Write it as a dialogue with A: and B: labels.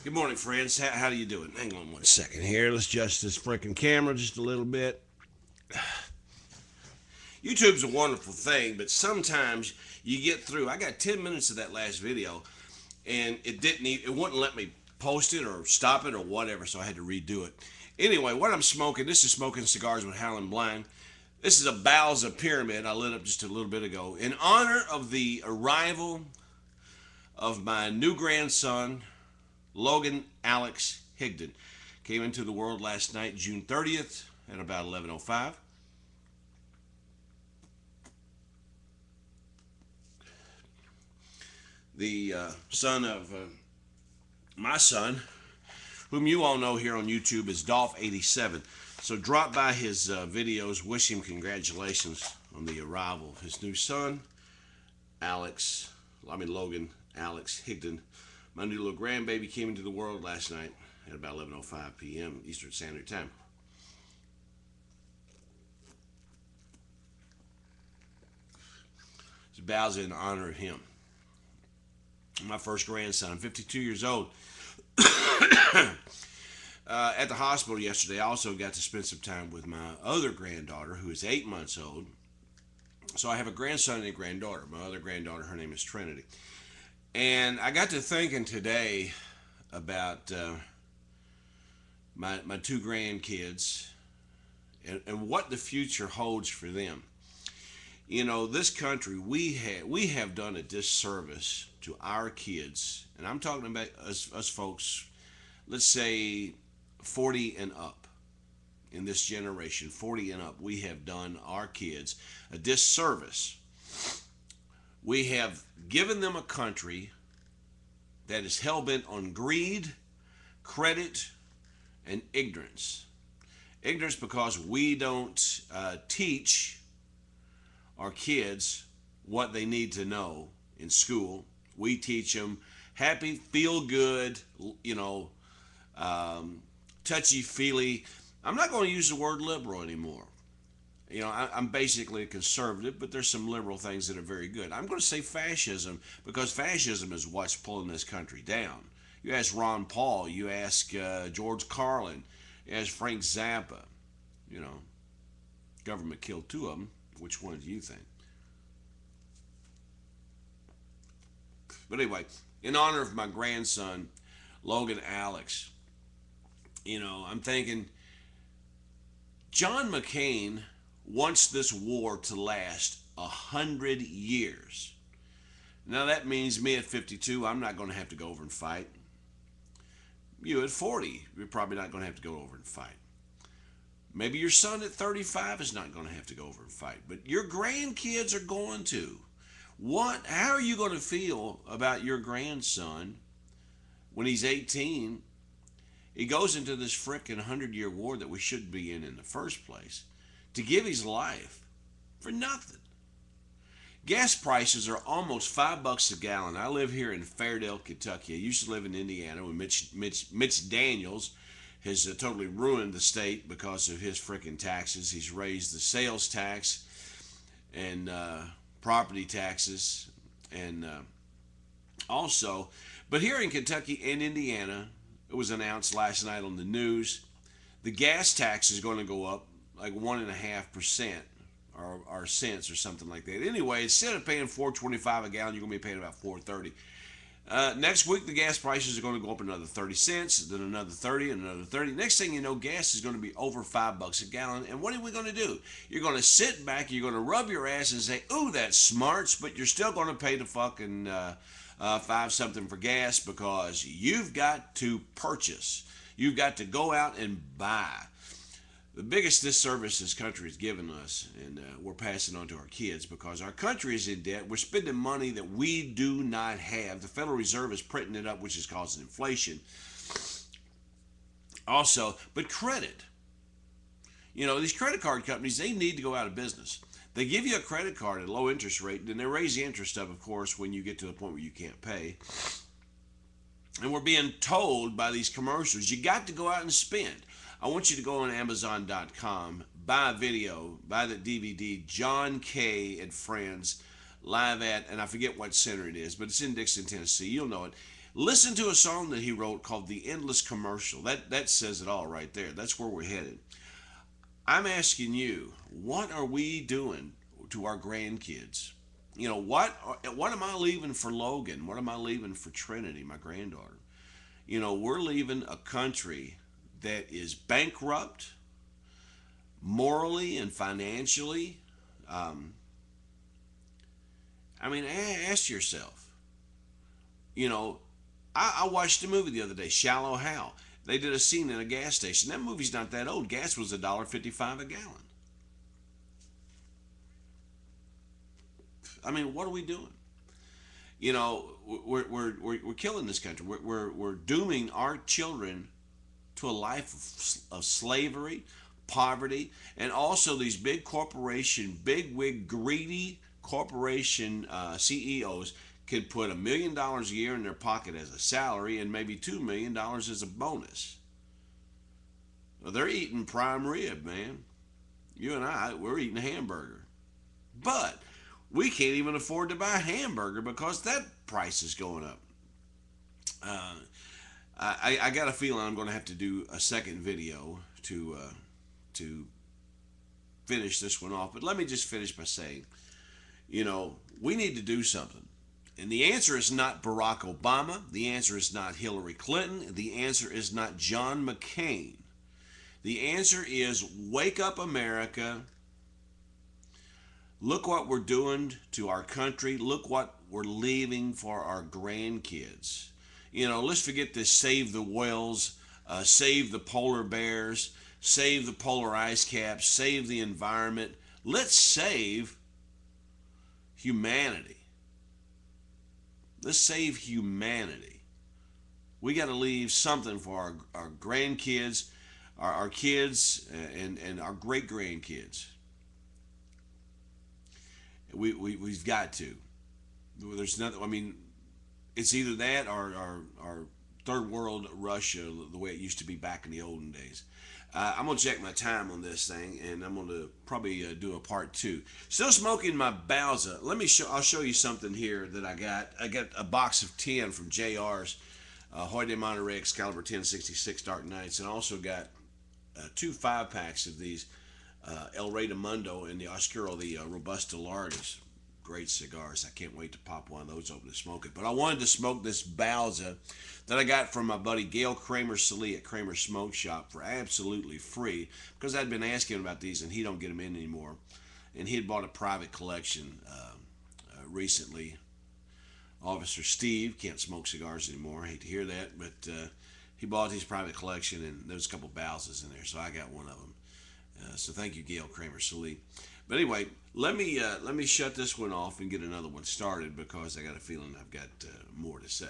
A: Good morning, friends. How do you doing? Hang on one second here. Let's adjust this freaking camera just a little bit. YouTube's a wonderful thing, but sometimes you get through. I got 10 minutes of that last video, and it wouldn't let me post it or stop it or whatever, so I had to redo it. Anyway, what I'm smoking, this is Smoking Cigars with Howlinblind. This is a bausa pyramid I lit up just a little bit ago in honor of the arrival of my new grandson, Logan Alex Higdon. Came into the world last night, June 30th, at about 11:05. The son of my son, whom you all know here on YouTube as Dolph87. So drop by his videos, wish him congratulations on the arrival of his new son, Logan Alex Higdon. My new little grandbaby came into the world last night at about 11:05 p.m. Eastern Standard Time. It bows in honor of him. My first grandson, 52 years old. At the hospital yesterday, I also got to spend some time with my other granddaughter, who is 8 months old. So I have a grandson and a granddaughter. My other granddaughter, her name is Trinity. And I got to thinking today about my two grandkids and what the future holds for them. You know, this country, we have done a disservice to our kids, and I'm talking about us folks, let's say 40 and up. In this generation, 40 and up, we have done our kids a disservice. We have given them a country that is hell-bent on greed, credit, and ignorance. Ignorance because we don't teach our kids what they need to know in school. We teach them happy, feel good, touchy-feely. I'm not going to use the word liberal anymore. You know, I'm basically a conservative, but there's some liberal things that are very good. I'm going to say fascism because fascism is what's pulling this country down. You ask Ron Paul, you ask George Carlin, you ask Frank Zappa. You know, government killed two of them. Which one do you think? But anyway, in honor of my grandson, Logan Alex, I'm thinking John McCain wants this war to last 100 years. Now that means me at 52, I'm not going to have to go over and fight. You at 40, you're probably not going to have to go over and fight. Maybe your son at 35 is not going to have to go over and fight, but your grandkids are going to. How are you going to feel about your grandson when he's 18? He goes into this frickin' 100-year war that we shouldn't be in the first place to give his life for nothing. Gas prices are almost $5 a gallon. I live here in Fairdale, Kentucky. I used to live in Indiana when Mitch Daniels has totally ruined the state because of his frickin' taxes. He's raised the sales tax and property taxes and but here in Kentucky and Indiana, it was announced last night on the news, the gas tax is going to go up like 1.5% or cents or something like that. Anyway, instead of paying $4.25 a gallon, you're going to be paying about $4.30. Next week, the gas prices are going to go up another 30 cents, then another 30, and another 30. Next thing you know, gas is going to be over $5 a gallon. And what are we going to do? You're going to sit back, you're going to rub your ass and say, "Ooh, that's smarts," but you're still going to pay the fucking 5 something for gas because you've got to purchase. You've got to go out and buy. The biggest disservice this country has given us, and we're passing on to our kids because our country is in debt. We're spending money that we do not have. The Federal Reserve is printing it up, which is causing inflation. Also, but credit. These credit card companies, they need to go out of business. They give you a credit card at a low interest rate, and then they raise the interest of course, when you get to the point where you can't pay. And we're being told by these commercials, you got to go out and spend. I want you to go on Amazon.com, buy a video, buy the DVD, John K. and Friends, live at, and I forget what center it is, but it's in Dixon, Tennessee. You'll know it. Listen to a song that he wrote called "The Endless Commercial." That says it all right there. That's where we're headed. I'm asking you, what are we doing to our grandkids? You know, what am I leaving for Logan? What am I leaving for Trinity, my granddaughter? You know, we're leaving a country that is bankrupt morally and financially. Um, I mean, ask yourself. You know, I watched a movie the other day, Shallow Hal. They did a scene in a gas station. That movie's not that old. Gas was $1.55 a gallon. I mean, what are we doing? You know, we're killing this country. We're dooming our children to a life of slavery, poverty, and also these big corporation, big wig, greedy corporation CEOs could put $1 million a year in their pocket as a salary and maybe $2 million as a bonus. Well, they're eating prime rib, man. You and I, we're eating a hamburger. But we can't even afford to buy a hamburger because that price is going up. Uh, I got a feeling I'm going to have to do a second video to finish this one off. But let me just finish by saying, you know, we need to do something. And the answer is not Barack Obama. The answer is not Hillary Clinton. The answer is not John McCain. The answer is wake up, America. Look what we're doing to our country. Look what we're leaving for our grandkids. You know, let's forget this save the whales, save the polar bears, save the polar ice caps, save the environment. Let's save humanity. Let's save humanity. We got to leave something for our grandkids, our kids, and our great grandkids. We've got to. There's nothing. I mean, it's either that or our third world Russia, the way it used to be back in the olden days. I'm gonna check my time on this thing, and I'm gonna probably do a part two. Still smoking my bausa. I'll show you something here that I got. I got a box of 10 from JR's Hoy de Monterey Excalibur 1066 Dark Knights, and I also got two 5-packs of these El Rey de Mundo and the Oscuro, the Robusta Largas. Great cigars. I can't wait to pop one of those open and smoke it. But I wanted to smoke this bausa that I got from my buddy Gail Kramer Salee at Kramer Smoke Shop for absolutely free, because I'd been asking him about these and he don't get them in anymore. And he had bought a private collection recently. Officer Steve can't smoke cigars anymore. I hate to hear that, but he bought his private collection, and there's a couple bausas in there, so I got one of them. So thank you, Gail Kramer Salee. But anyway, let me shut this one off and get another one started, because I got a feeling I've got more to say.